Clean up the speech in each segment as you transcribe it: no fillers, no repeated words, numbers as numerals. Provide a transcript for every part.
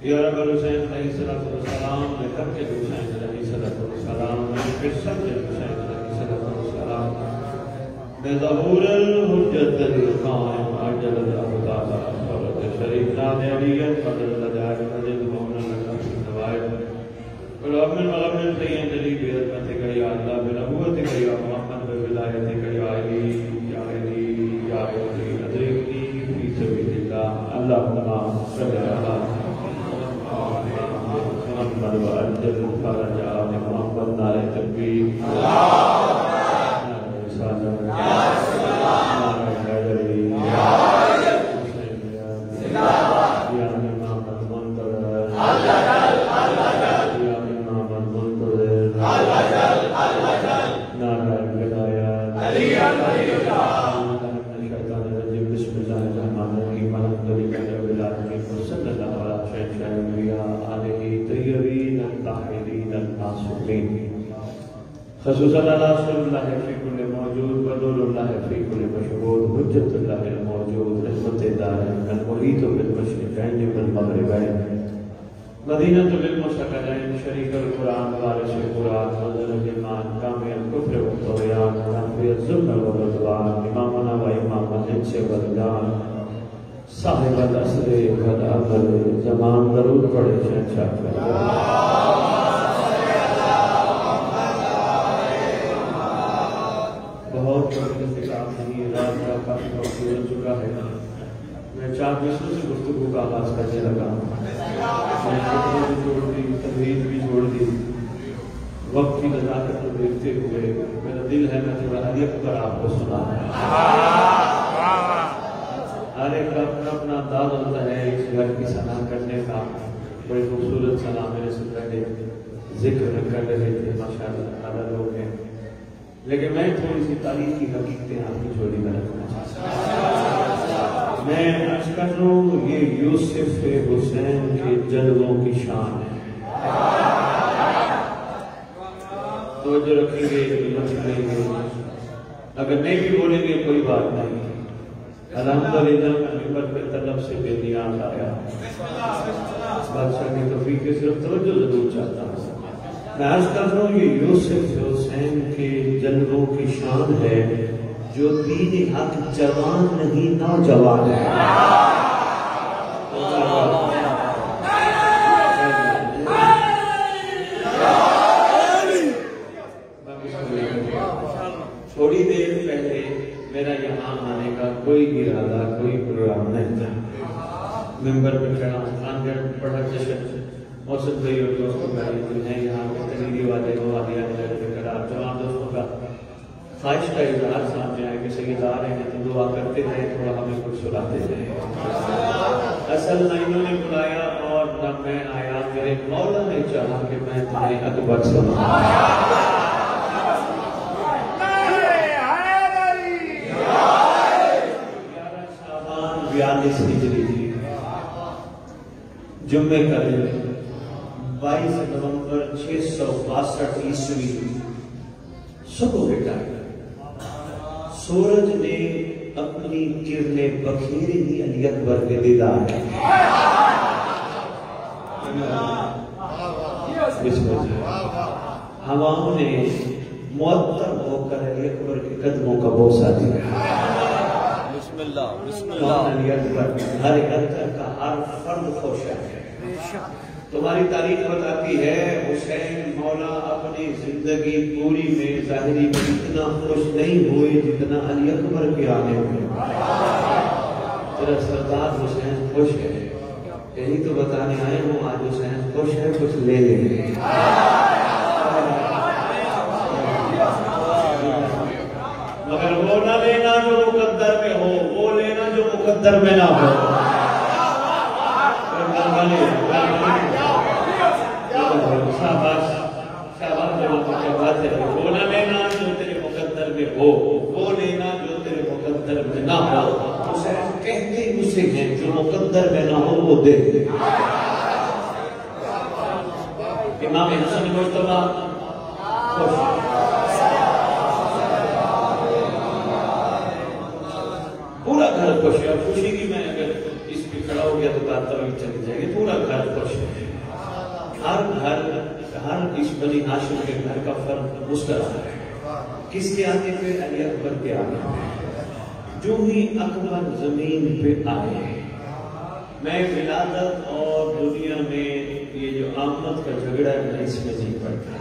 یا رب الحسین علیہ السلام نے گھر کے حسین علیہ السلام نے پھر سب کے حسین علیہ السلام نے ظہور الحجت القائم عجل اللہ تعالی فرد شریف نام علیت قدر لجائے مجد مومن لکھا في النوائب ولو من مغمن سیئن جلی بیدمت کا یا اللہ بنبوت کا یا محمد بولایت کا یا علی یا علی یا علی ادرکنی فی سبیل اللہ اللہم صلی اللہ محمد وعجل فرج آل محمد نعرہ تکبیر نعرہ رسالت نعرہ حیدری یا امام المنتظر یا امام المنتظر نعرہ الولایات بسم اللہ الرحمن الرحیم الحمدللہ رب العالمین وصلی اللہ علیہ وسلم علیہ طیبین الطاہرین المعصومین خصوصا علی رسول اللہ فی کل موجود ونور اللہ فی کل مشہود حجت اللہ الموجود رحمت دارین المحیط بالمشرقین والمغربین مدینہ للمستقلین شریک القرآن وارث القرآن مظہر الایمان کامل الکفر والطغیان نافی الظلم والعدوان امامنا و امام الانس والجان صاحب العصر والعمل زمان درود پڑھے شہنشاہ بہت بڑی کام نہیں رات کا کافی وقت ہو چکا ہے میں 4 مصروں سے گفتگو کا آغاز کرنے لگا میں خطبے بھی چھوڑ دی تمہید بھی چھوڑ دی وقت کی نزاکت کو دیکھتے ہوئے میرا دل ہے میں تھوڑا علی اکبر آپ کو سنا ہر ایک اپنا انداز ہوتا ہے اس گھر کی ثنا کرنے کا بڑی خوبصورت ثنا میرے سے پہلے ذکر کر رہے تھے ماشاءاللہ تعالیٰ لوگ ہیں لیکن میں تھوڑی سی تاریخ کی حقیقتیں آپ کی جوڑی میں رکھنا چاہتا ہوں میں عرض کر رہا ہوں یہ یوسف حسین کے جلووں کی شان ہے توجہ رکھیں گے اگر نہیں بھی بولیں گے کوئی بات نہیں الحمدللہ میں ممبر پہ طلب سے بے نیاز آیا بادشاہ کی توفیق کے صرف توجہ ضرور چاہتا ہوں میں عرض کر رہا ہوں یہ یوسف حسین کے جلووں کی شان ہے جو دین حق جوان نہیں نوجوان ہے تھوڑی دیر پہلے میرا یہاں آنے کا کوئی ارادہ کوئی پروگرام نہیں تھا ممبر پہ کھڑا خانگڑ پڑھا جشن موسم بھائی اور دوستوں بھائی جو ہیں یہاں کے تنیدی والے وہ آدیا جگہ پہ کھڑا جوان دوستوں کا خواہش کا اظہار سامنے آئے کہ سید آ رہے ہیں تو دعا کرتے رہے تھوڑا ہمیں کچھ سلاتے رہے اصل نہ انہوں نے بلایا اور نہ میں آیا میرے مولا نے چاہا کہ میں تمہیں اکبر سنا 42 ہجری جمعے کا دن 22 نومبر 662 عیسوی صبح کے ٹائم سورج نے اپنی کرنیں بکھیری ہی علی اکبر کے دیدار ہواؤں نے معطر ہو کر علی اکبر کے قدموں کا بوسہ دیا ہر گھر کا ہر فرد خوش ہے تمہاری تاریخ بتاتی ہے حسین مولا اپنی زندگی پوری میں ظاہری میں اتنا خوش نہیں ہوئے جتنا علی اکبر کے آنے میں تیرا سردار حسین خوش ہے یہی تو بتانے آئے ہوں آج حسین خوش ہے کچھ لے لیں مگر وہ نہ لینا جو مقدر میں ہو وہ لینا جو مقدر میں نہ ہو کیا بات ہے، وہ نہ لینا جو تیرے مقدر میں ہو، وہ لینا جو تیرے مقدر میں نہ ہو۔ حسین کہتے اسے ہیں جو مقدر میں نہ ہو وہ دے۔ امام حسن مجتبی خوش، پورا گھر خوش ہے۔ خوشی کی میں اگر اس پہ کھڑا ہو گیا تو بات طویل چلی جائے گی۔ پورا گھر خوش ہے، ہر اس بنی ہاشم کے گھر کا فرد مسکرا ہے۔ کس کے آنے پہ؟ علی اکبر کے آنے پہ۔ جو ہی اکبر زمین پہ آئے، میں ولادت اور دنیا میں یہ جو آمد کا جھگڑا ہے میں اس میں نہیں پڑتا۔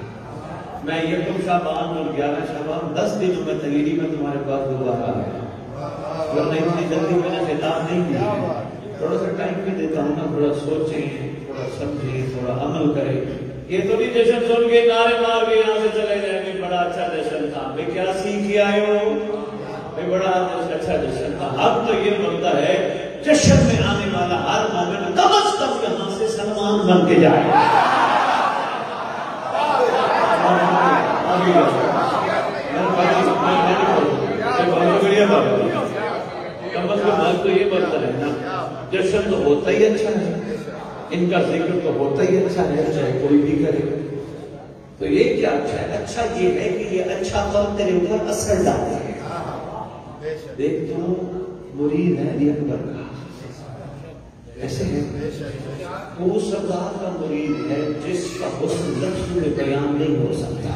میں یکم شعبان اور 11 شعبان 10 دنوں میں تحریری میں تمہارے پاس دوبارہ آیا، ورنہ اتنی جلدی میں نے خطاب نہیں کیا۔ تھوڑا سا ٹائم بھی دیتا ہوں نا، تھوڑا سوچیں، تھوڑا سمجھیں، تھوڑا عمل کریں۔ یہ تو نہیں جشن سن کے نعرے مار کے یہاں سے چلے جائیں گے بڑا اچھا جشن تھا، میں کیا سیکھ کے آئے ہو؟ میں بڑا اچھا جشن تھا۔ اب تو یہ بنتا ہے جشن میں آنے والا ہر مومن کم از کم یہاں سے سلمان بن کے جائے۔ کم از کم تو یہ بنتا ہے نا، جشن تو ہوتا ہی اچھا ہے، ان کا ذکر تو ہوتا ہی اچھا ہے، چاہے کوئی بھی کرے۔ تو یہ کیا اچھا ہے؟ اچھا یہ ہے کہ یہ اچھا کام تیرے اوپر اثر ڈالتا ہے۔ دیکھ تو مرید ہے علی اکبر کا، ایسے ہے وہ سردار کا مرید ہے جس کا حسن لفظ میں بیان نہیں ہو سکتا۔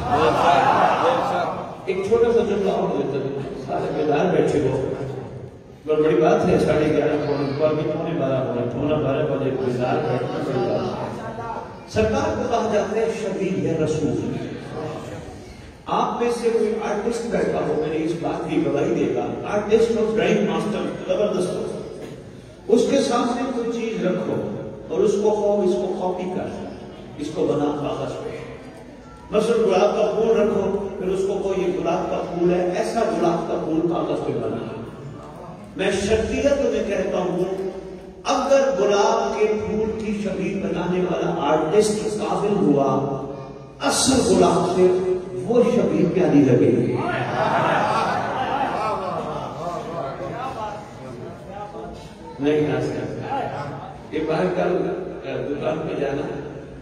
ایک چھوٹا سا جملہ اور دیتا ہوں، سارے بیدار بیٹھے ہو، بہت بڑی بات ہے، 11:30 پونے 12 بجے بیدار بیٹھنا بڑی بات ہے۔ سرکار کو کہا جاتا ہے شبیہ رسول۔ آپ میں سے کوئی آرٹسٹ بیٹھا ہو، میں نے اس بات کی گواہی دے گا، آرٹسٹ اور ڈرائنگ ماسٹر زبردست ہو، اس کے سامنے کوئی چیز رکھو اور اس کو کاپی کر، اس کو بنا کاغذ پہ۔ مثلا گلاب کا پھول رکھو، پھر اس کو یہ گلاب کا پھول ہے، ایسا گلاب کا پھول کاغذ پہ بنا۔ میں شرطیہ تمہیں کہتا ہوں، اگر گلاب کے پھول کی شبیہ بنانے والا آرٹسٹ قابل ہوا، اصل گلاب سے وہ شبیہ پیاری لگے گی۔ نہیں آ سکتا، یہ باہر کا دکان پہ جانا،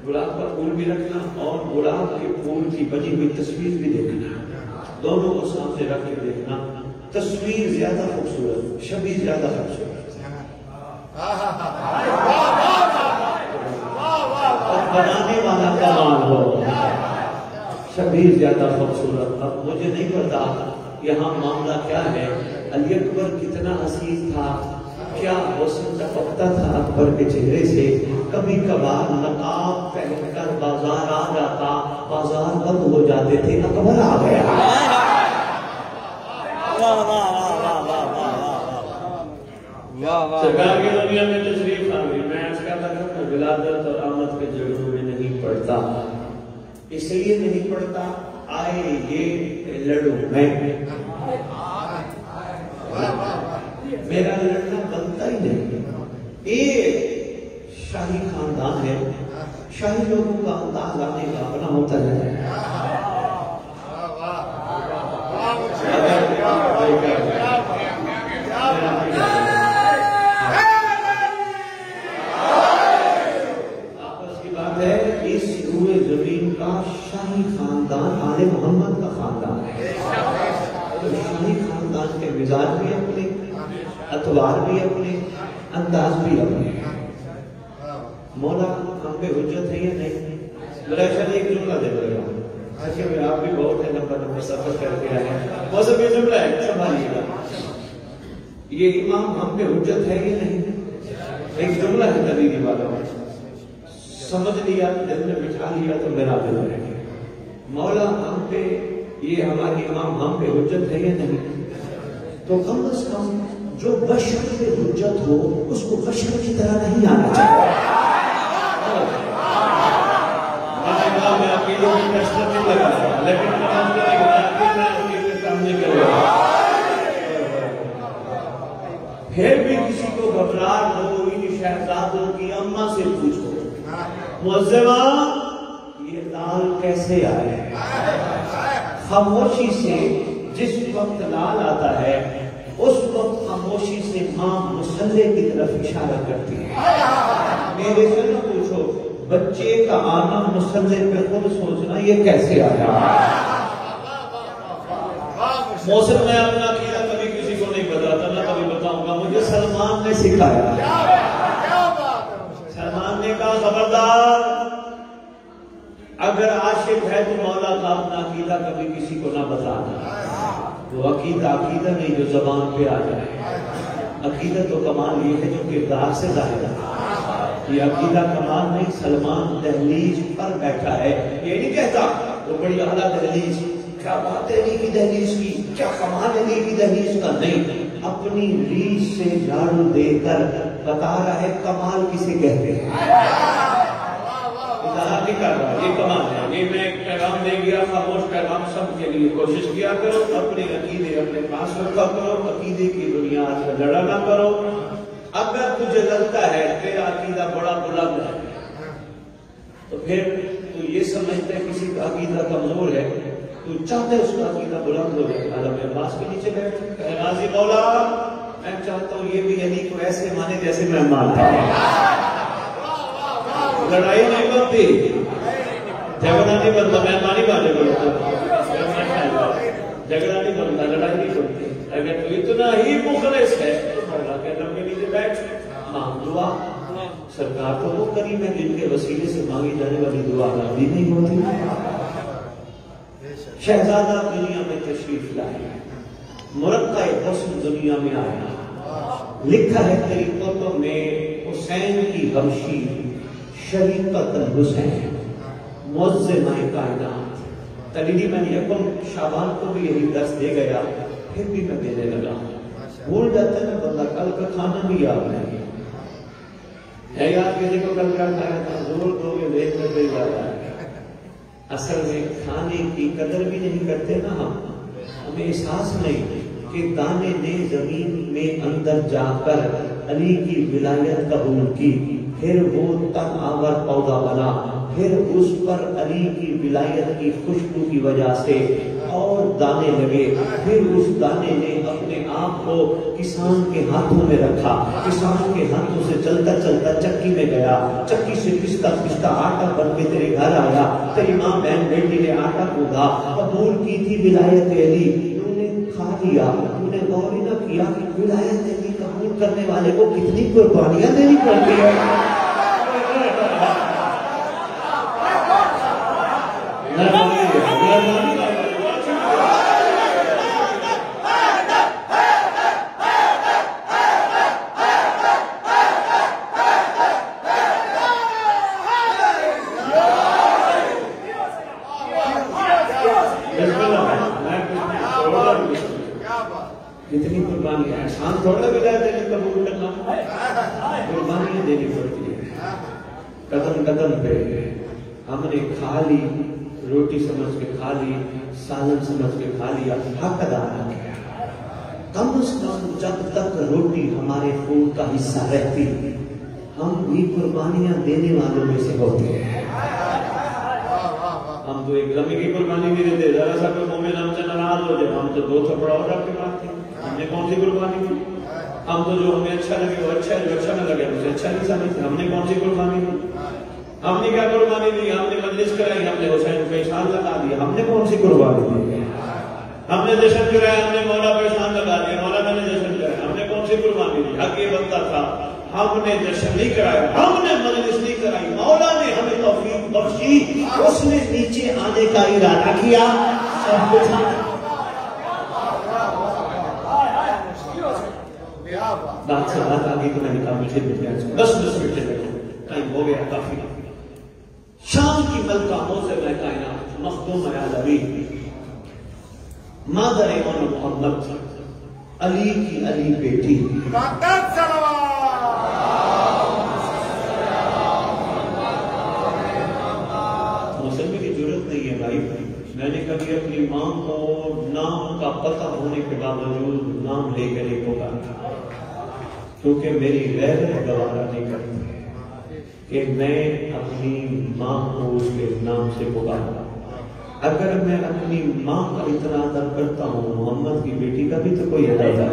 گلاب کا پھول بھی رکھنا اور گلاب کے پھول کی بنی ہوئی تصویر بھی دیکھنا، دونوں کو سامنے رکھ کے دیکھنا، تصویر زیادہ خوبصورت، شبیہ زیادہ خوبصورت، اور بنانے والا کمال ہو، شبیہ زیادہ خوبصورت۔ اب مجھے نہیں پتا یہاں معاملہ کیا ہے، علی اکبر کتنا حسین تھا، کیا حسن ٹپکتا تھا اکبر کے چہرے سے۔ کبھی کبھار نقاب پہن کر بازار آ جاتا، بازار بند ہو جاتے تھے، اکبر آ گیا۔ سرکار کی دنیا میں تشریف آوری، میں اس کا لگا کہ ولادت اور آمد کے جھگڑوں میں نہیں پڑتا، اس لیے نہیں پڑتا آئے یہ لڑوں میں، میرا لڑنا بنتا ہی نہیں۔ ایک شاہی خاندان ہے، شاہی لوگوں کا انداز آنے کا اپنا ہوتا ہے۔ آپس کی بات ہے، اس روئے زمین کا شاہی خاندان آل محمد کا خاندان ہے۔ تو شاہی خاندان کے مزاج بھی اپنے، اتوار بھی اپنے، انداز بھی اپنے۔ مولا ہم پہ حجت ہے یا نہیں؟ میرا خیال ایک جملہ دے رہا ہوں، اچھا میں آپ بھی بہت ہے لمبا سفر کر کے آئے ہیں، موسم یہ جملہ ہے، سنبھالیے گا، یہ امام ہم پہ حجت ہے یا نہیں؟ ایک جملہ ہے تحریری والا، سمجھ لیا، دل میں بٹھا لیا تو میرا دل ہے۔ مولا ہم پہ، یہ ہماری امام ہم پہ حجت ہے یا نہیں؟ تو کم از کم جو بشر پہ حجت ہو اس کو بشر کی طرح نہیں آنا چاہیے۔ میں اکیلے میں پریشر نہیں لگا رہا، لیکن سامنے کر رہا، پھر بھی کسی کو گھبراہٹ ہو، ان شہزادوں کی اماں سے پوچھو، معظمہ یہ لال کیسے آئے؟ خاموشی سے جس وقت لال آتا ہے اس وقت خاموشی سے ماں مصلے کی طرف اشارہ کرتی ہے. میرے سے نہ پوچھو بچے کا آنا مصلے پہ خود سوچنا یہ کیسے آیا. محسن میں اپنا عقیدہ کبھی کسی کو نہیں بتاتا نہ کبھی بتاؤں گا. مجھے سلمان نے سکھایا. سلمان نے کہا خبردار اگر عاشق ہے تو مولا کا اپنا عقیدہ کبھی کسی کو نہ بتانا. وہ عقیدہ نہیں جو زبان پہ آ جائے. عقیدہ تو کمال یہ ہے جو کردار سے ظاہر ہے. یہ عقیدہ کمال نہیں. سلمان دہلیز پر بیٹھا ہے یہ نہیں کہتا وہ بڑی اعلیٰ دہلیز کیا بات ہے علی کی دہلیز کی کیا کمال علی کی دہلیز کا. نہیں اپنی ریش سے جھاڑو دے کر بتا رہا ہے کمال کسے کہتے ہیں. نہیں کر رہا یہ کمال ہے. یہ میں ایک پیغام دے گیا خاموش پیغام سب کے لیے. کوشش کیا کرو اپنے عقیدے اپنے پاس رکھا کرو. عقیدے کی بنیاد پر لڑا نہ کرو. اگر تجھے لگتا ہے تیرا عقیدہ بڑا بلند ہے تو پھر تو یہ سمجھتے ہے کسی کا عقیدہ کمزور ہے تو چاہتے اس کا عقیدہ بلند ہو جائے. عالم عباس کے نیچے بیٹھ غازی مولا میں چاہتا ہوں یہ بھی علی کو ایسے مانے جیسے میں مانتا ہوں. لڑائی نہیں بنتی جھگڑا نہیں بنتا. مہربانی والے بنتا جھگڑا نہیں بنتا لڑائی نہیں بنتی. اگر تو اتنا ہی مخلص ہے مولا کے نام کے نیچے بیٹھ مانگ دعا. سرکار تو وہ کریم ہے جن کے وسیلے سے مانگی جانے والی دعا بھی نہیں ہوتی. شہزادہ دنیا میں تشریف لائے مرقع حسن دنیا میں آیا. لکھا ہے تیری کتب میں حسین کی حبشی شریقت الحسین معظمہ کائنات. تلیلی میں یکم شعبان کو بھی یہی درس دے گیا پھر بھی میں دینے لگا. بھول جاتا ہے نا بندہ کل کا کھانا بھی یاد نہیں ہے. یاد کسی کو کل کا کھایا تھا زور دو گے دیکھ کر دے جاتا ہے. اصل میں کھانے کی قدر بھی نہیں کرتے نا ہم. ہمیں احساس نہیں کہ دانے نے زمین میں اندر جا کر علی کی ولایت قبول کی. پھر وہ تن آور پودا بنا. پھر اس پر علی کی ولایت کی خوشبو کی وجہ سے اور دانے لگے. پھر اس دانے نے اپنے آپ کو کسان کے ہاتھوں میں رکھا. کسان کے ہاتھوں سے چلتا چلتا چکی میں گیا. چکی سے پستا پستا آٹا بن کے تیرے گھر آیا. تیری ماں بہن بیٹی نے آٹا کودا. قبول کی تھی ولایت علی انہوں نے کھا لیا. انہوں نے غور ہی نہ کیا کہ ولایت علی قبول کرنے والے کو کتنی قربانیاں دینی پڑتی ہے. کتنی قربانی ہے. احسان تھوڑا ولایت علی قبول کرنا قربانیاں دینی پڑتی ہے. قدم قدم پہ ہم نے کھا لی روٹی سمجھ کے کھا لی سالن سمجھ کے کھا لیا حق ادا نہ کیا. کم از کم جب تک روٹی ہمارے خون کا حصہ رہتی ہم بھی قربانیاں دینے والوں میں سے ہوتے ہیں. ہم تو ایک لمحے کی قربانی نہیں دیتے. ذرا سا کوئی مومن ہم سے ناراض ہو جائے ہم تو دو تھپڑا اور رکھ کے مارتے ہیں. ہم نے کون سی قربانی دی. ہم تو جو ہمیں اچھا لگے وہ اچھا ہے جو اچھا نہ لگے اسے اچھا نہیں سمجھتے. ہم نے کون سی قربانی دی. ہم نے کیا قربانی دی. ہم نے مجلس کرائی ہم نے حسین پہ شان لگا دیا. ہم نے کون سی قربانی دی. ہم نے جشن کرایا ہم نے مولا پہ شان لگا دیا. مولا میں نے جشن کرایا ہم نے کون سی قربانی دی. حق یہ بنتا تھا ہم نے جشن نہیں کرایا ہم نے مجلس نہیں کرائی. مولا نے ہمیں توفیق بخشی اس نے نیچے آنے کا ارادہ کیا. سب کچھ بات سے بات آگے تو میں نے کہا مجھے 10 منٹ ٹائم ہو گیا کافی. شام کی ملکہ موضع کائنات مخدوم عالمی مادر امام محمد علی کی علی بیٹی مسلمے کی ضرورت نہیں ہے بھائی. میں نے کبھی اپنی ماں کو نام کا پتہ ہونے کے باوجود نام لے کر ایک پکارا کیونکہ میری غیرت گوارا نہیں کرتی کہ میں اپنی ماں کو اس کے نام سے پکارا. اگر میں اپنی ماں کا اتنا ادب کرتا ہوں محمد کی بیٹی کا بھی تو کوئی ادب ہے.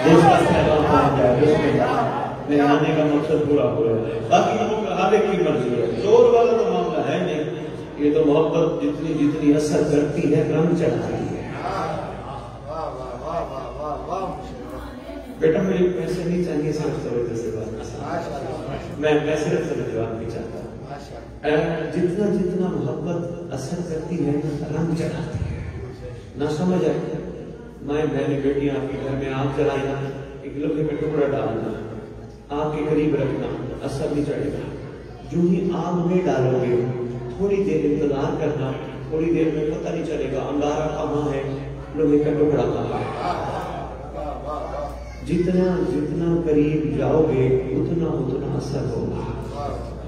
جس کا خیال پہنچ جائے بسم اللہ. میرے آنے کا مقصد پورا ہو رہا ہے. باقی لوگوں کا ہر ایک کی مرضی ہے. زور والا تو معاملہ ہے نہیں. یہ تو محبت جتنی جتنی اثر کرتی ہے رنگ چڑھتی ہے. بیٹا میرے پیسے نہیں چاہیے صرف توجہ سے بات. میں صرف توجہ آپ کی چاہتا ہوں. جتنا جتنا محبت اثر کرتی ہے رنگ چڑھاتی ہے. نہ سمجھ آئے میں نے بیٹیاں آپ کے گھر میں آگ جلانا ایک لوہے کا ٹکڑا ڈالنا آگ کے قریب رکھنا اثر نہیں چڑھے گا. جو ہی آگ میں ڈالو گے تھوڑی دیر انتظار کرنا تھوڑی دیر میں پتہ نہیں چلے گا انگارہ کہاں ہے لوہے کا ٹکڑا کہاں ہے. جتنا جتنا قریب جاؤ گے اتنا اتنا اثر ہوگا.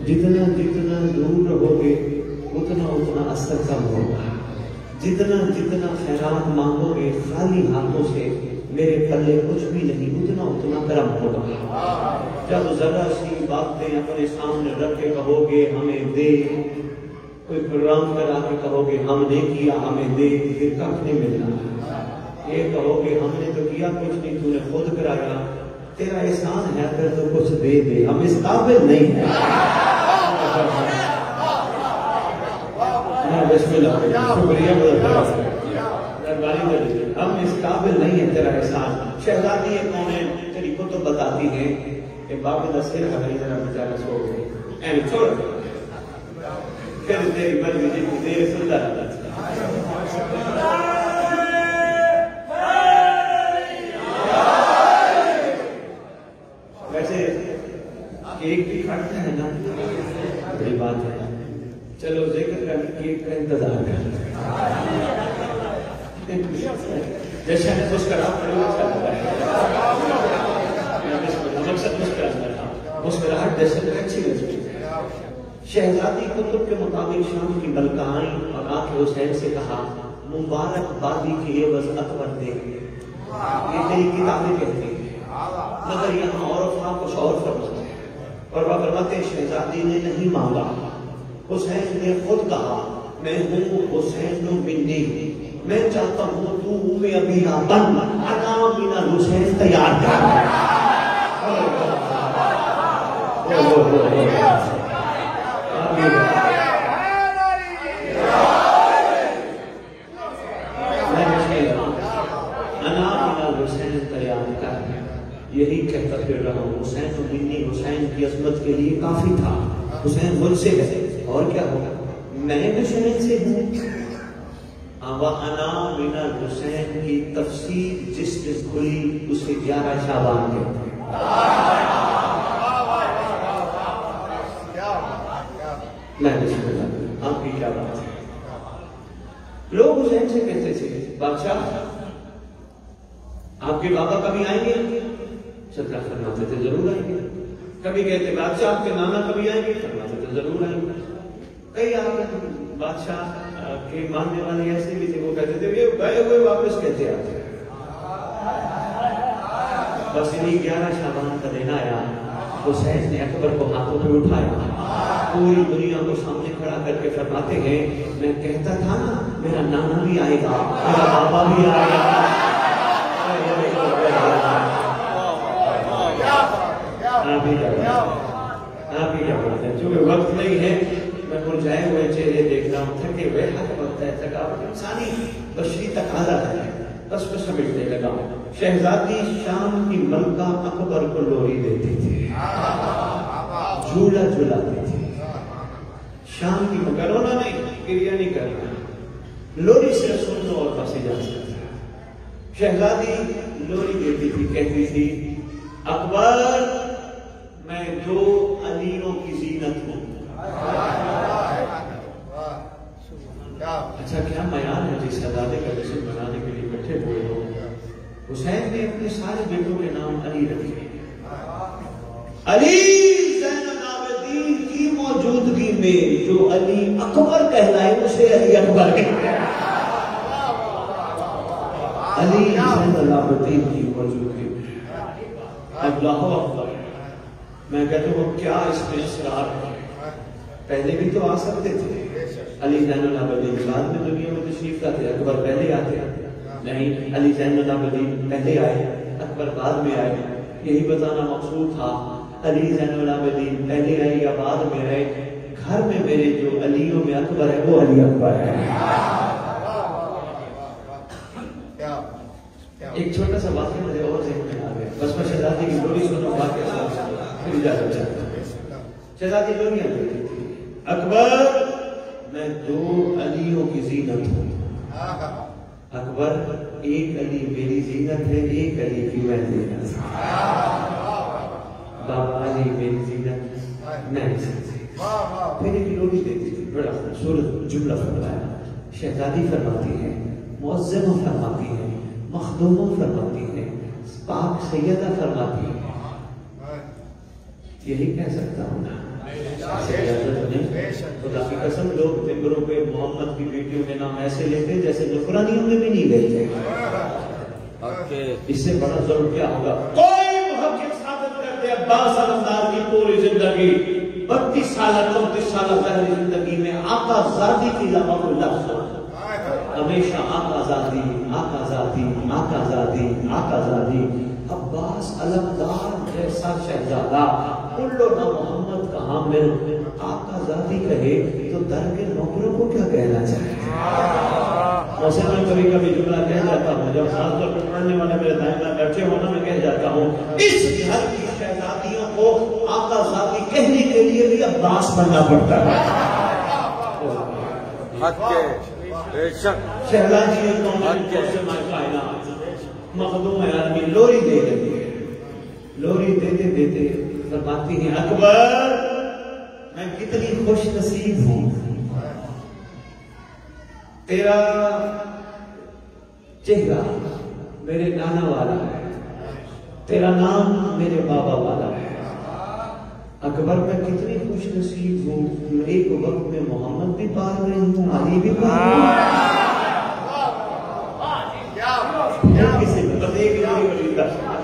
جتنا جتنا دور رہو گے اتنا اتنا اثر کم ہوگا. جتنا جتنا خیرات مانگو گے خالی ہاتھوں سے میرے پلے کچھ بھی نہیں اتنا اتنا کرم ہوگا. جب ذرا سی باتیں اپنے سامنے رکھ کے کہو گے ہمیں دے, کوئی پروگرام کرا کے کہو گے ہم نے کیا ہمیں دے, پھر کب نہیں ملنا. یہ کہو گے ہم نے تو کیا کچھ نہیں تو نے خود کرایا تیرا احسان ہے اگر تو کچھ دے دے ہم اس قابل نہیں ہیں. بسم اللہ شکریہ ہم اس قابل نہیں ہیں تیرا احسان. شہزادی یہ کون ہے تیری کتب بتاتی ہیں کہ باپ کا سر ہماری طرح بیچارہ سو گئے چھوڑ پھر تیری مرضی جتنی دیر سنتا رہتا. ویسے کیک بھی کھاتا ہے نا بڑی بات ہے. چلو ذکر کر کیک کا انتظار کر جیسے مسکرا مقصد مسکراہٹ جیسے اچھی لگتی ہے. شہزادی کتب کے مطابق شام کی ملکہ آئیں اور آ کے حسین سے کہا مبارک بادی کی عوض اکبر دے. یہ تیری کتابیں کہتی ہیں مگر یہاں اور افراد کچھ اور فرماتے ہیں. اور وہ فرماتے شہزادی نے نہیں مانگا. حسین نے خود کہا میں ہوں حسین منی, میں چاہتا ہوں تو میں ابھی بن انا مینا حسین تیار کر. یہی کہتا پھر رہا ہوں حسین تو منی حسین کی عظمت کے لیے کافی تھا. حسین مجھ سے ہے اور کیا ہوگا میں حسین سے ہوں. وَأَنَا مِنَ الْحُسَيْنِ کی تفسیر جس جس کھلی اسے 11 شعبان کہتے ہیں. میں بسم اللہ آپ کی کیا بات ہے. لوگ حسین سے کہتے تھے بادشاہ آپ کے بابا کبھی آئیں گے؟ سرکار فرماتے تھے ضرور آئیں گے. کبھی کہتے بادشاہ آپ کے نانا کبھی آئیں گے؟ فرماتے تھے ضرور آئیں گے. کئی آپ بادشاہ کے ماننے والے ایسے بھی تھے وہ کہتے تھے یہ گئے ہوئے واپس کہتے آتے ہیں. بس انہیں 11 شعبان کا دن آیا. حسین نے اکبر کو ہاتھوں پہ اٹھایا پوری دنیا کو سامنے کھڑا کر کے فرماتے ہیں میں کہتا تھا نا میرا نانا بھی آئے گا میرا بابا بھی آئے گا. آپ ہی کیا بولتے ہیں چونکہ وقت نہیں ہے میں مرجھائے ہوئے چہرے دیکھ رہا ہوں تھکے ہوئے حق وقت ہے تھکاوٹ انسانی بشری تقاضا ہے بس میں سمجھنے لگا. شہزادی شام کی ملکہ اکبر کو لوری دیتی تھی جھولا جھولاتی تھی. شام کی مگر رونا نہیں گریہ نہیں کرنا لوری سے سن لو اور بس اجازت. شہزادی لوری دیتی تھی کہتی تھی اکبر میں 2 علیوں کی زینت ہوں. اچھا کیا معیار ہے جس شہزادے کا جسم بنانے کے لیے بیٹھے ہوئے ہو. حسین نے اپنے سارے بیٹوں کے نام علی رکھے. علی زین العابدین کی موجودگی میں جو علی اکبر کہلائے اسے علی اکبر کہتے ہیں. علی زین العابدین کی موجودگی میں اللہ اکبر. میں کہتا ہوں کیا اس میں اسرار ہے. پہلے بھی تو آ سکتے تھے، علی زین العابدین بعد میں دنیا میں تشریف لاتے، اکبر پہلے آتے نہیں، علی زین العابدین پہلے آئے، اکبر بعد میں آئے. یہی بتانا مقصود تھا، علی زین العابدین پہلے آئے یا بعد میں آئے، گھر میں میرے جو علیوں میں اکبر ہے وہ علی اکبر ہے. ایک چھوٹا سا واقعہ مجھے اور ذہن میں آ گیا، بس میں شہزادی کی لوری سنو واقعہ پھر اجازت چاہتا ہوں. شہزادی لوریاں دیتی تھی، اکبر میں 2 علیوں کی زینت ہوں. اکبر ایک علی میری زینت ہے، ایک علی کی میں زینت. بابا علی میری زینت میں زینت. پھر ایک لوری دیتی تھی، بڑا خوبصورت جملہ فرمایا. شہزادی فرماتی ہے، معظمہ فرماتی ہے، مخدومہ فرماتی ہے، پاک سیدہ فرماتی ہے. یہی کہہ سکتا ہوں نا، خدا کی قسم لوگ ممبروں پہ محمد کی بیٹیوں کے نام ایسے لیتے جیسے نکرانیوں میں بھی نہیں گئے تھے. اس سے بڑا ظلم کیا ہوگا؟ کوئی محقق ثابت کرتے عباس علمدار کی پوری زندگی 32 سالہ 34 سالہ ظاہری زندگی میں آقا زادی کی علاوہ کوئی لفظ ہمیشہ آقا زادی آقا زادی آقا زادی آقا زادی. عباس علمدار جیسا شہزادہ کلو نہ محمد کا حامل آقا زادی کہے تو در کے نوکروں کو کیا کہنا چاہے؟ ویسے میں کبھی کبھی جملہ کہہ جاتا ہوں، جب خاص طور پر پڑھنے والے میرے دائمہ بیٹھے ہونا میں کہہ جاتا ہوں، اس گھر کی شہزادیوں کو آقا زادی کہنے کے لیے بھی عباس بننا پڑتا ہے. حق کے بے شک شہزادی مخدوم عالمی لوری دے رہی ہے. لوری دیتے دیتے فرماتی ہیں، اکبر میں کتنی خوش نصیب ہوں، تیرا چہرہ میرے نانا والا ہے، تیرا نام میرے بابا والا ہے. اکبر میں کتنی خوش نصیب ہوں، ایک وقت میں محمد بھی پال رہی ہوں، علی بھی پال رہی ہوں.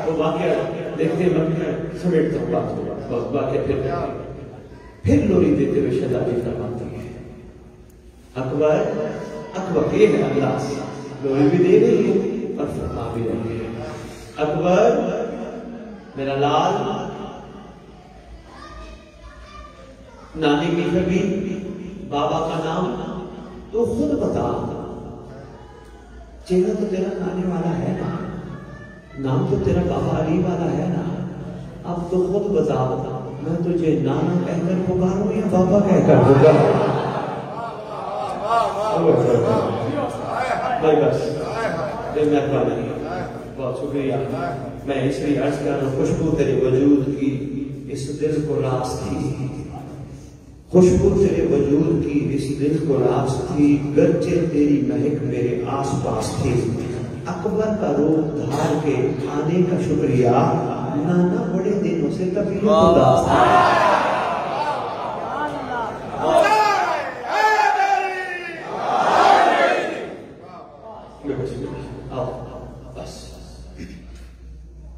وہ واقعہ دیکھتے وقت میں سمیٹتا ہوں بات ہوگا واقعہ. پھر لوری دیتے ہوئے شہزادی فرماتی ہے، اکبر یہ ہے اللہ سے لوری بھی دے رہی ہے اور فرما بھی رہی ہے. اکبر میرا لال، نانی کی کبھی بابا کا نام تو خود بتا. چہرہ تو تیرا نانے والا ہے نا، نام تو تیرا بابا علی والا ہے نا، اب تو خود بتا میں تجھے نانا کہہ کر پکاروں یا بابا کہہ کر پکاروں؟ بھائی بس بے مہربانی، بہت شکریہ. میں اس لیے عرض کر رہا ہوں، خوشبو تیرے وجود کی اس دل کو راس تھی، خوشبو تیرے وجود کی اس دل کو راس تھی، گرچہ تیری مہک میرے آس پاس تھی. اکبر کا روپ دھار کے آنے کا شکریہ، نانا بڑے دنوں سے طبیعت اداس تھا. بس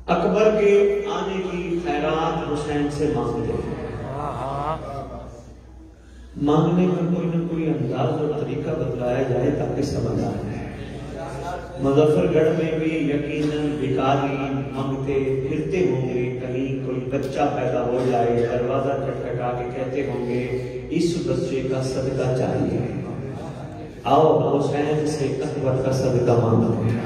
اکبر کے آنے کی خیرات حسین سے مانگتے ہیں. مانگنے کا کوئی نہ کوئی انداز اور طریقہ بتلایا جائے تاکہ سمجھ آ جائے. مظفر گڑھ میں بھی یقیناً بھکاری مانگتے پھرتے ہوں گے، کہیں کوئی بچہ پیدا ہو جائے دروازہ کھٹکھٹا کے کہتے ہوں گے اس بچے کا صدقہ چاہیے، آؤ حسین سے اکبر کا صدقہ مانگتے ہیں.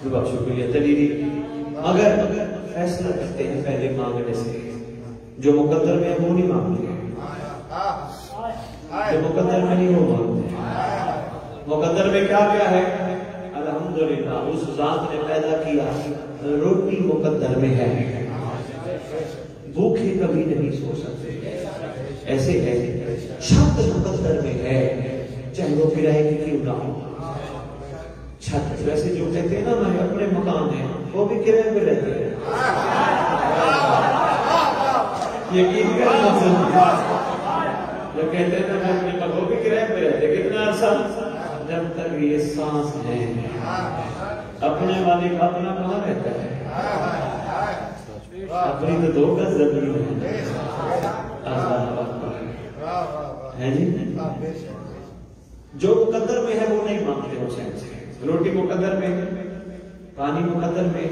بہت شکریہ دلیری. مگر فیصلہ کرتے ہیں پہلے مانگنے سے، جو مقدر میں وہ نہیں مانگتے، جو مقدر میں نہیں وہ مانگتے. مقدر میں کیا ہے؟ الحمدللہ اس ذات نے پیدا کیا، روٹی مقدر میں ہے، بھوکے کبھی نہیں سو سکتے، ایسے ہے. چھت مقدر میں ہے، چاہے وہ کرائے کی کیوں نہ ہو. چھت ویسے جو کہتے ہیں نا میں اپنے مکان ہے، وہ بھی کرائے پہ رہتے ہیں. یقین کرنا جو کہتے ہیں نا میں اپنے وہ بھی کرائے پہ رہتے. کتنا عرصہ؟ جب تک یہ سانس ہے. اپنے والے کا اپنا کہاں رہتا ہے؟ اپنی تو 2 گز زمین ہے. اللہ اکبر ہے جی. جو مقدر میں ہے وہ نہیں مانگتے حسین سے. روٹی مقدر میں، پانی مقدر میں،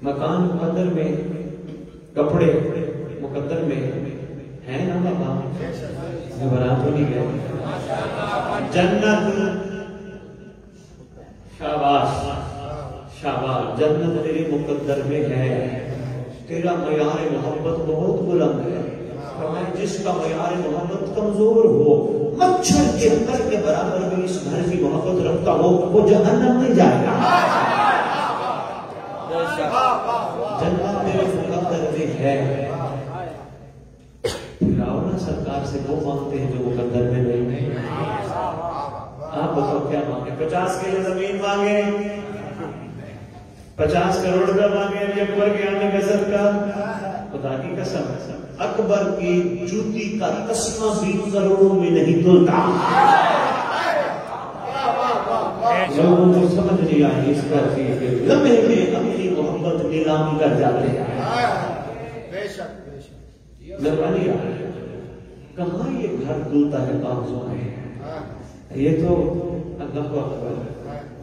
مکان مقدر میں، کپڑے مقدر میں ہے نا بابا. برات ہو نہیں گئے. جنت شاباش شاباش، جنت تیرے مقدر میں ہے. تیرا معیار محبت بہت بلند ہے. جس کا معیار محبت کمزور ہو، مچھر کے پر کے برابر بھی اس گھر کی محبت رکھتا ہو، وہ جہنم نہیں جائے گا. جنت تیرے مقدر میں ہے. فرعون سرکار سے وہ مانگتے ہیں جو مقدر میں نہیں. آپ بتاؤ کیا مانگے؟ 50 کلو زمین مانگے، 50 کروڑ روپے مانگے علی اکبر کے آنے کا صدقہ. خدا کی قسم اکبر کی جوتی کا تسمہ بھی کروڑوں میں نہیں تلتا. لوگوں کو سمجھ نہیں آئی اس کا لمحے میں اپنی محبت نیلام کر جاتے ہیں. مہربانی آ رہی ہے. کہاں یہ گھر دلتا ہے کاغذوں میں؟ یہ تو اللہ اکبر،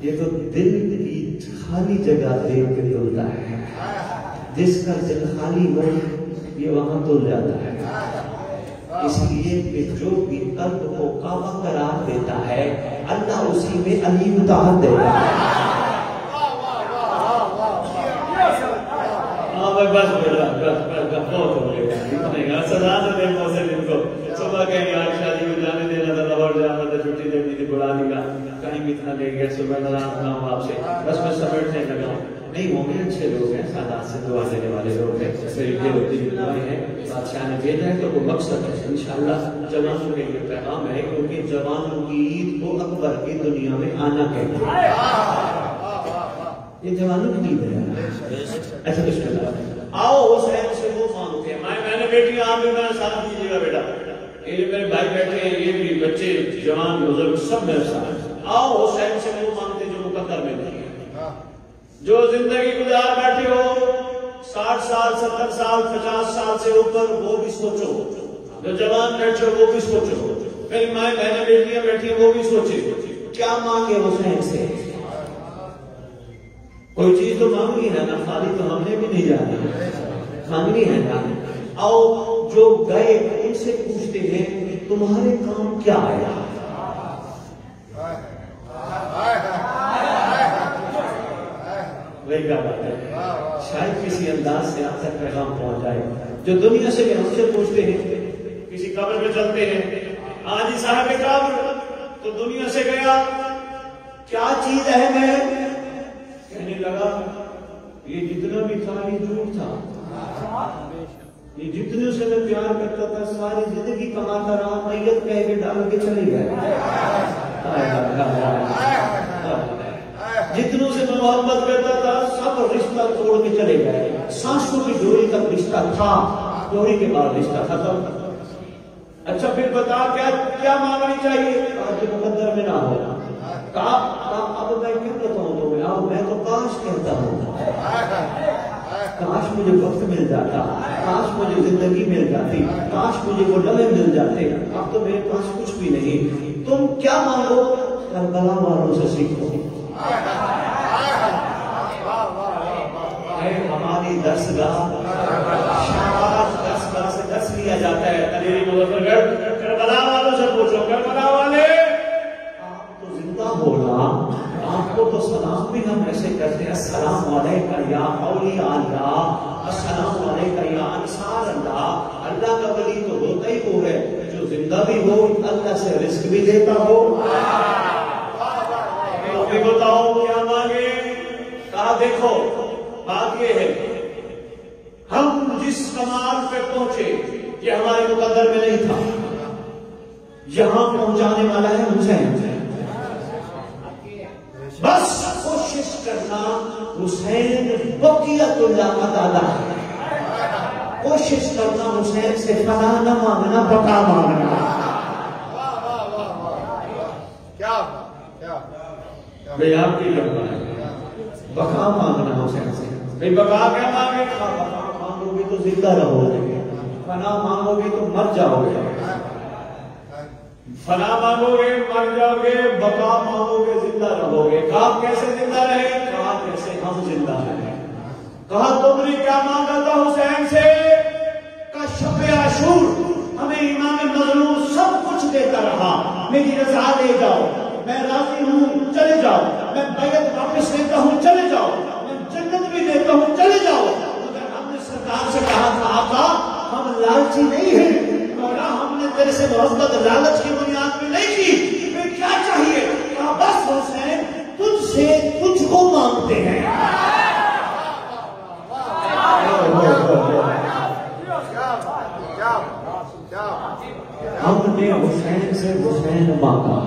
یہ تو دل کی خالی جگہ دیکھ کے دلتا ہے. جس کا دل خالی ہو یہ وہاں دل جاتا ہے. اس لیے کہ جو بھی قلب کو کعبہ قرار دیتا ہے اللہ اسی میں علی اتار دیتا ہے. بس بہت ہو گیا. سزا تو دے موسم ان کو صبح کہیں آج شادی میں جانے دینا تھا، لاہور جانا تھا، چھٹی دینی تھی، بلا لیا. کہیں بھی اتنا لے گیا. صبح ناراض نہ ہوں آپ سے، بس میں سمیٹنے لگا ہوں. نہیں وہ بھی اچھے لوگ ہیں، سادات سے دعا دینے والے لوگ ہیں. یہ ہوتی دعائیں ہیں. بادشاہ نے بھیجا ہے تو وہ مقصد ہے انشاءاللہ جوانوں کے لیے پیغام ہے، کیونکہ جوانوں کی عید کو اکبر کی دنیا میں آنا کہتے ہیں. یہ جوانوں کی عید ہے. اچھا بسم اللہ. آؤ حسین سے وہ مانگتے ہیں. میں نے بیٹی آپ بھی میرا ساتھ دیجیے گا بیٹا. یہ جو میرے بھائی بیٹھے ہیں یہ بھی بچے جوان بزرگ سب میرے ساتھ. آؤ حسین سے وہ مانگتے جو مقدر میں نہیں. جو زندگی گزار بیٹھے ہو 60 سال 70 سال 50 سال سے اوپر وہ بھی سوچو. جو جوان بیٹھے ہو وہ بھی سوچو. میری مائیں بہنیں بیٹیاں بیٹھی ہیں وہ بھی سوچے کیا مانگے حسین سے. کوئی چیز تو مانگنی ہے نا، خالی تو ہم نے بھی نہیں جانا، مانگنی ہے نا. آؤ جو گئے ان سے پوچھتے ہیں کہ تمہارے کام کیا آیا. وہی کیا بات ہے. شاید کسی انداز سے آپ تک پیغام پہنچ جائے. جو دنیا سے ہم سے پوچھتے ہیں، کسی قبر میں چلتے ہیں، آج ہی صاحب قبر تو دنیا سے گیا، کیا چیز اہم ہے؟ کہنے لگا یہ جتنا بھی تھا یہ جھوٹ تھا. یہ جتنے سے میں پیار کرتا تھا ساری زندگی کماتا رہا، میت کہہ کے ڈال کے چلے گئے. جتنوں سے میں محبت کرتا تھا سب رشتہ توڑ کے چلے گئے. سانسوں کی ڈوری تک رشتہ تھا، ڈوری کے بعد رشتہ ختم. اچھا پھر بتا کیا مانگنی چاہیے؟ آج مقدر میں نہ ہو. اب میں کیا کہتا ہوں تمہیں؟ اب میں تو کاش کہتا ہوں، کاش مجھے وقت مل جاتا، کاش مجھے زندگی مل جاتی، کاش مجھے وہ لمحے مل جاتے. اب تو میرے پاس کچھ بھی نہیں. تم کیا مانگو؟ کربلا والوں سے سیکھو. ہماری درسگاہ شاباش درسگاہ سے درس لیا جاتا ہے. علی مظفر گڑھ کربلا والوں سے پوچھو. کربلا والے آپ تو زندہ ہونا، آپ کو تو سلام بھی ہم ایسے کرتے ہیں، السلام علیکہ یا اولیاء اللہ، السلام علیکہ یا انصار اللہ. اللہ کا ولی تو ہوتا ہی وہ ہے جو زندہ بھی ہو، اللہ سے رزق بھی دیتا ہو. بتاؤ کیا مانگے؟ کہا دیکھو بات یہ ہے ہم جس کمال پہ پہنچے یہ ہمارے مقدر میں نہیں تھا. یہاں پہنچانے والا ہے حسین. بس کوشش کرنا حسین بقیت اللہ کا دادا ہے. کوشش کرنا حسین سے فنا نہ مانگنا، بقا مانگنا. میں آپ کی لڑکا ہے، بقا مانگنا حسین سے. نہیں بقا کیا مانگے؟ بقا مانگو گے تو زندہ رہو گے، فنا مانگو گے تو مر جاؤ گے. فنا مانگو گے مر جاؤ گے، بقا مانگو گے زندہ رہو گے. کہا کیسے زندہ رہے؟ کہا کیسے ہم زندہ رہے. کہا تم نے کیا مانگا تھا حسین سے؟ کہا شب عاشور ہمیں امام مظلوم سب کچھ دیتا رہا، میری رضا لے جاؤ، میں راضی ہوں چلے جاؤ، میں بیعت واپس لیتا ہوں چلے جاؤ، میں جنت بھی دیتا ہوں چلے جاؤ. مگر ہم نے سرکار سے کہا تھا آقا ہم لالچی نہیں ہیں، مولا ہم نے تیرے سے محبت لالچ کی بنیاد میں نہیں کی، تمہیں کیا چاہیے؟ کہا بس حسین تجھ سے تجھ کو مانگتے ہیں. ہم نے حسین سے حسین مانگا،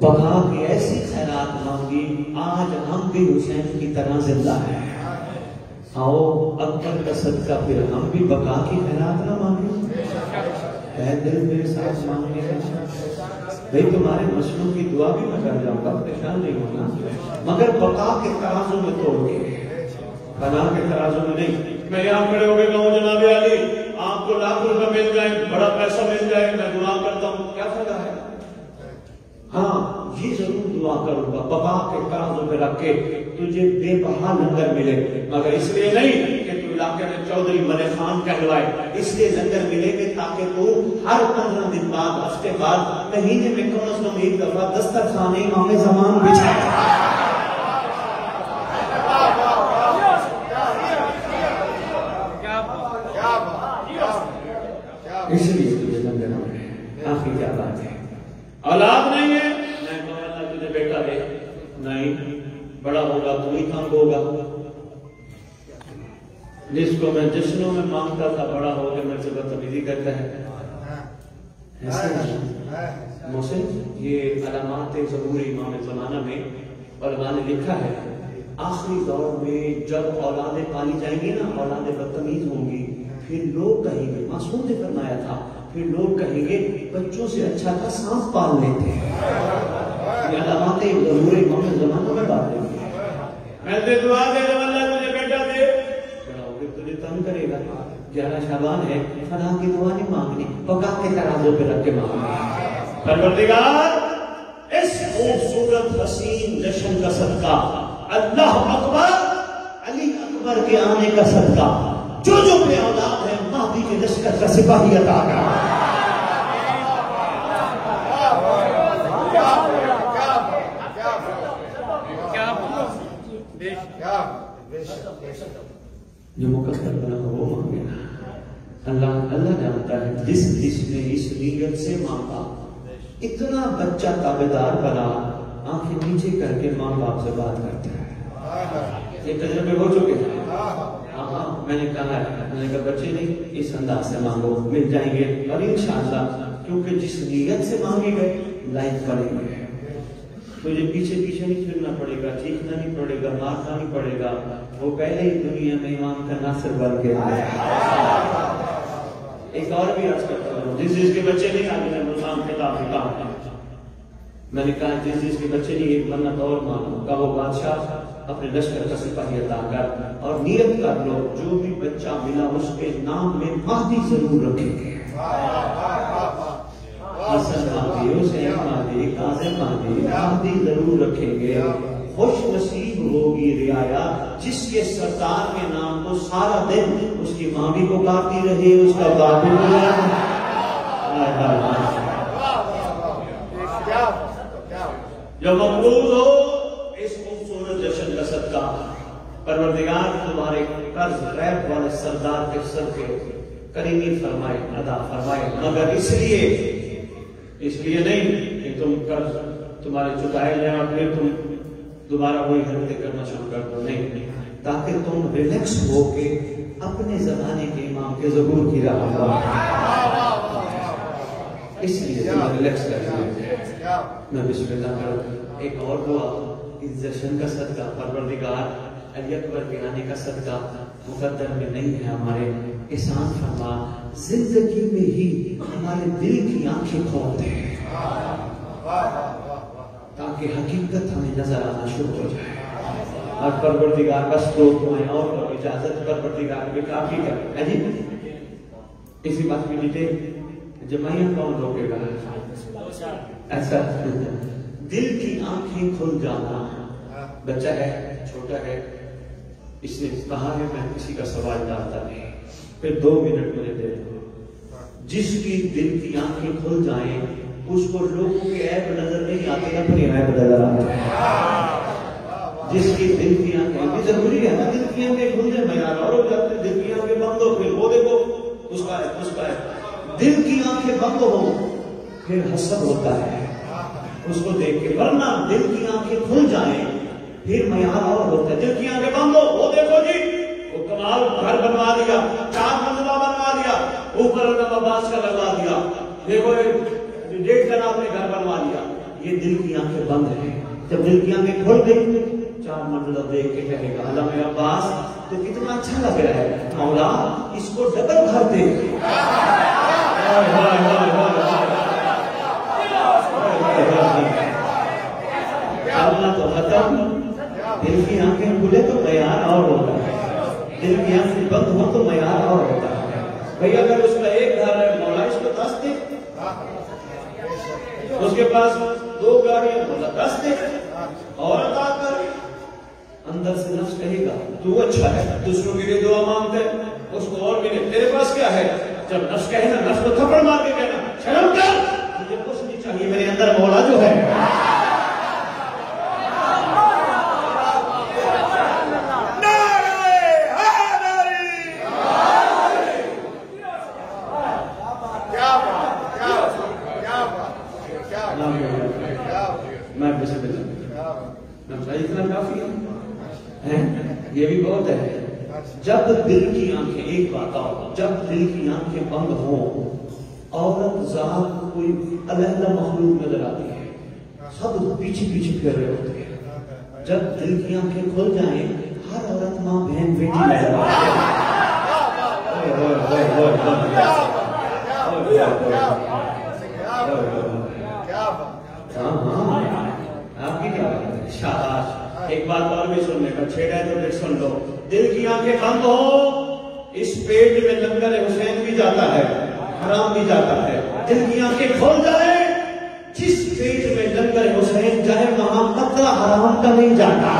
بقا کی ایسی خیرات مانگی، آج ہم بھی حسین کی طرح زندہ ہیں. آؤ اکبر کا صدقہ پھر ہم بھی بقا کی خیرات نہ مانگیں. اے دل میرے ساتھ مانگنے بھئی تمہارے مسئلوں کی دعا بھی میں کر جاؤں گا، پریشان نہیں ہونا، مگر بقا کے ترازو میں توڑ کے، فنا کے ترازو میں نہیں. میں یہاں کھڑے ہو کے کہوں جناب علی آپ کو لاکھ روپے مل جائے، بڑا پیسہ مل جائے، میں دعا کرتا ہوں، کیا فائدہ ہے؟ ہاں یہ ضرور دعا کروں گا بقا کے ترازو پہ رکھ کے تجھے بے بہا لنگر ملے، مگر اس لیے نہیں کہ تو علاقے میں چودھری ملک خان کہلوائے، اس لیے لنگر ملے گے تاکہ تو ہر 15 دن بعد، ہفتے بعد، مہینے میں کم از کم ایک دفعہ دسترخوان امام زمان بچھائے. اس لیے تجھے لنگر ملے. آخری کیا بات ہے؟ اولاد نہیں ہے، میں کہوں اللہ تجھے بیٹا دے، نہیں بڑا ہوگا تو ہی تنگ ہوگا. جس کو میں جشنوں میں مانگتا تھا بڑا ہو کے میرے سے بدتمیزی کرتا ہے. محسن یہ علامات ظہور امام زمانہ میں علماء نے لکھا ہے، آخری دور میں جب اولادیں پالی جائیں گی نا، اولادیں بدتمیز ہوں گی، پھر لوگ کہیں گے، معصوم نے فرمایا تھا، پھر لوگ کہیں گے بچوں سے اچھا تھا سانپ پال لیتے ہیں. یہ علامات ظہور امام زمانہ میں بات ہے. میں تے دعا دے جب اللہ تجھے بیٹا دے، بڑا ہو کے تجھے تنگ کرے گا. 11 شعبان ہے، فنا کی دعا نہیں مانگنی، بقا کے ترازو پہ رکھ کے مانگنی. پروردگار اس خوبصورت حسین جشن کا صدقہ، اللہ اکبر، علی اکبر کے آنے کا صدقہ، جو جو بے اولاد ہے مہدی کے لشکر کا سپاہی عطا کر. جو مقدر بنا وہ مانگے نا، اللہ جانتا ہے جس نے اس نیت سے مانگا. اتنا بچہ تابعدار بنا، آنکھیں نیچے کر کے ماں باپ سے بات کرتا ہے. یہ تجربے ہو چکے ہیں. ہاں میں نے کہا ہے، میں نے کہا بچے نہیں اس انداز سے مانگو، مل جائیں گے. اور انشاءاللہ کیونکہ جس نیت سے مانگے گئے لائف پڑیں گے. تجھے پیچھے پیچھے نہیں پھرنا پڑے گا، چیخنا نہیں پڑے گا، مارنا نہیں پڑے گا. وہ پہلے ہی دنیا میں امام کا ناصر بن کے ایک اور بھی عرض کرتا ہوں، جس کے بچے نہیں آگے میں مسلمان خطاب نے کہا، میں نے کہا جس کے بچے نہیں ایک منت اور مانو، کہو بادشاہ اپنے لشکر کا سپاہی عطا کر اور نیت کر لو جو بھی بچہ ملا اس کے نام میں مہدی ضرور رکھیں گے. حسن مہدی، حسین مہدی، قاسم مہدی، مہدی ضرور رکھیں گے. خوش نصیب ہوگی رعایا جس کے سردار کے نام کو سارا دن اس کی ماں بھی پکارتی رہے، اس کا باپ بھی جو مقبول ہو اس خوبصورت جشن کا صدقہ. پروردگار تمہارے قرض غیب والے سردار کے سر کے کریمی فرمائے، ادا فرمائے، مگر اس لیے نہیں کہ تم قرض تمہارے چکائے جائیں اور پھر تم دوبارہ وہی حرکتیں کرنا شروع کر دو، نہیں، تاکہ تم ریلیکس ہو کے اپنے زمانے کے امام کے ظہور کی راہ پر، اس لیے تم ریلیکس کر دیں. میں بسم اللہ کروں. ایک اور دعا اس جشن کا صدقہ، پروردگار علی اکبر کے آنے کا صدقہ مقدر میں نہیں ہے ہمارے، احسان فرما زندگی میں ہی ہمارے دل کی آنکھیں کھول دے تاکہ حقیقت ہمیں نظر آنا شروع ہو جائے. آج پروردگار بس دو دعائیں اور کرو، اجازت پروردگار بھی کافی ہے جی. اسی بات میں جیتے جمعیاں کون روکے گا؟ ایسا دل کی آنکھیں کھل جانا. بچہ ہے، چھوٹا ہے، اس نے کہا ہے میں کسی کا سوال ڈالتا نہیں، پھر 2 منٹ مجھے دے دو. جس کی دل کی آنکھیں کھل جائیں اس کو لوگوں کے عیب نظر نہیں آتے، اپنی عیب نظر آتے ہیں. جس کی دل کی آنکھیں بھی ضروری ہے نا، دل کی آنکھیں کھل جائیں معیار اور ہو جاتے. دل کی آنکھیں بند ہو پھر وہ دیکھو اس کا ہے. دل کی آنکھیں بند ہو پھر حسد ہوتا ہے اس کو دیکھ کے، ورنہ دل کی آنکھیں کھل جائیں پھر معیار اور ہوتا ہے. دل کی آنکھیں بند ہو، وہ دیکھو جی وہ کمال گھر بنوا دیا، 4 منزلہ بنوا دیا، اوپر علامہ عباس کا لگوا دیا، دیکھو 1.5 جناب نے گھر بنوا دیا. یہ دل کی آنکھیں بند ہیں. جب دل کی آنکھیں کھل گئی 4 منزلہ دیکھ کے کہے گا علامہ عباس تو کتنا اچھا لگ رہا ہے، مولا اس کو ڈبل گھر دے. تو ختم. دل کی آنکھیں کھلے تو معیار اور ہوتا ہے، دل کی آنکھیں بند ہو تو معیار اور ہوتا ہے. بھئی اگر اس کا 1 گھر ہے، مولا اس کو 10 دے. اس کے پاس 2 گاڑیاں، مولا 10 دے اور عطا کر. اندر سے نفس کہے گا تو اچھا ہے، دوسروں کے لیے دعا مانگتا ہے، اس کو اور ملے، تیرے پاس کیا ہے؟ جب نفس کہے نا، نفس کو تھپڑ مار کے کہنا شرم کر، مجھے کچھ نہیں چاہیے، میرے اندر مولا جو ہے. اتنا کافی ہے، یہ بھی بہت ہے. جب دل کی آنکھیں، ایک بات آؤ، جب دل کی آنکھیں بند ہوں عورت ذات کوئی علیحدہ مخلوق نظر آتی ہے، سب پیچھے پھر رہے ہوتے ہیں. جب دل کی آنکھیں کھل جائیں ہر عورت ماں بہن بیٹی نظر آتی ہے. آپ کی کیا بات ہے؟ شاباش. ایک بات اور بھی سننے کا چھیڑا ہے تو پھر سن لو. دل کی آنکھیں بند ہو، اس پیٹ میں لنگر حسین بھی جاتا ہے، حرام بھی جاتا ہے. دل کی آنکھیں کھول جائے، جس پیٹ میں لنگر حسین جائے وہاں قطرہ حرام کا نہیں جاتا.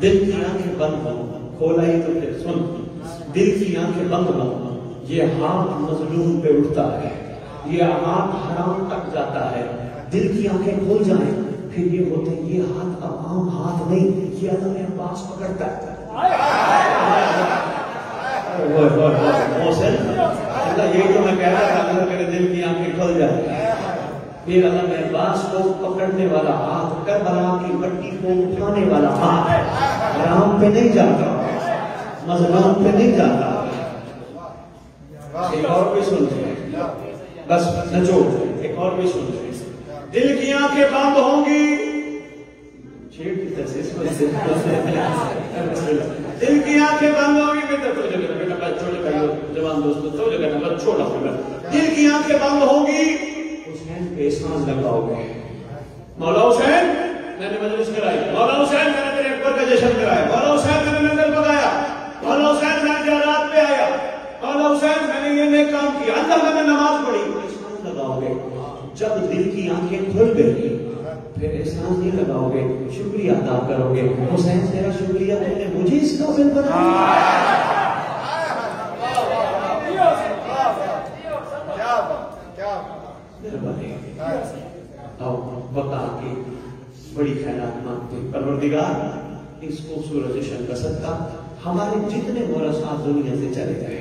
دل کی آنکھیں بند ہو، کھولا ہی تو پھر سن. دل کی آنکھیں بند ہو، یہ ہاتھ مظلوم پہ اٹھتا ہے، یہ ہاتھ حرام تک جاتا ہے. دل کی آنکھیں کھل جائیں پھر یہ ہوتے ہیں، یہ ہاتھ اب عام ہاتھ نہیں، یہ علامہ عباس پکڑتا ہے. یہ تو میں کہہ رہا تھا اگر میرے دل کی آنکھیں کھل جائیں پھر علامہ عباس کو پکڑنے والا ہاتھ، کربلا کی مٹی کو اٹھانے والا ہاتھ حرام پہ نہیں جاتا، مظلوم پہ نہیں جاتا. ایک اور بھی سن لیں، بس نچوڑ. ایک اور بھی سن لیں. دل کی آنکھیں بند ہوں گی، دل کی آنکھیں بند ہوں گی. جوان دوستوں تو جگہ نمبر چھوڑا ہوگا. دل کی آنکھیں بند ہوں گی، حسین پہ احسان لگاؤ گے. مولا حسین میں نے مجلس کرائی، مولا حسین میں نے میرے اکبر کا جشن کرایا، مولا حسین میں نے لنگر پکایا، مولا حسین میں نے جہرات پہ آیا، مولا حسین میں نے یہ نیک کام کیا، اندر میں نے نماز پڑھی. احسان لگاؤ گے. جب دل کی آنکھیں کھل گئی پھر احسان نہیں لگاؤ گے، شکریہ ادا کرو گے. حسین تیرا شکریہ، تم نے مجھے اس قابل بنایا. بتا کے بڑی خیرات مانگتے ہیں. پروردگار اس خوبصورت جشن کا صدقہ ہمارے جتنے ورثات دنیا سے چلے گئے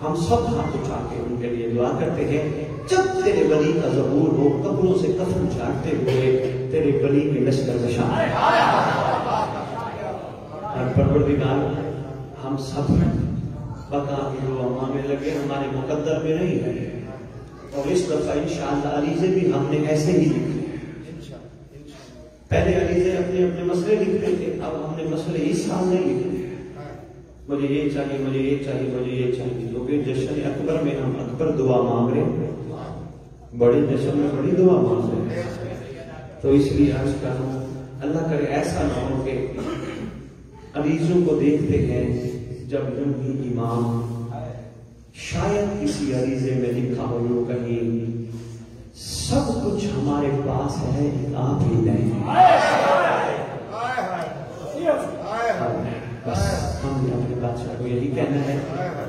ہم سب ہاتھ اٹھا کے ان کے لیے دعا کرتے ہیں. جب تیرے ولی کا ظہور ہو قبروں سے کفن جھاڑتے ہوئے تیرے ولی کے لشکر نشان. اور پروردگار ہم سب بتا کے دعا مانگنے لگے، ہمارے مقدر میں نہیں ہے. اور اس دفعہ انشاءاللہ عریضے بھی ہم نے ایسے ہی لکھے. پہلے عریضے اپنے اپنے مسئلے لکھتے تھے، اب ہم نے مسئلے اس سال نہیں لکھتے. مجھے یہ چاہیے، مجھے یہ چاہیے، مجھے یہ چاہیے. کیونکہ جشن اکبر میں ہم پر دعا مانگ رہے، بڑے جشن میں بڑی دعا مانگ رہے، تو اس لیے عرض کروں اللہ کرے ایسا نہ ہو کہ عریضوں کو دیکھتے ہیں جب یوں ہی امام شاید کسی عریضے میں لکھا ہو یوں کہیں سب کچھ ہمارے پاس ہے آپ ہی نہیں، بس ہم نے اپنے بادشاہ کو یہی کہنا ہے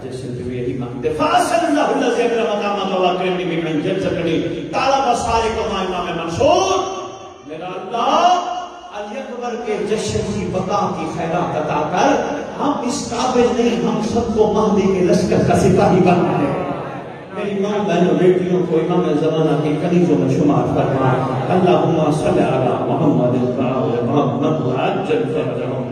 جیسے تو یہی مانگتے فاصل اللہ اللہ سے اکرم مقام اللہ کرمی بھی منجل سکنی تعالیٰ بسارے کو امام منصور میرا اللہ علی اکبر کے جشن کی بقا کی خیرات عطا کر، ہم اس قابل نہیں ہم سب کو مہدی کے لشکر کا سپاہی بنا دے، میری ماں بہنوں بیٹیوں کو امام زمانہ کی کنیزوں میں شمار فرما، اللہم صلی علی محمد محمد عجل فرجہم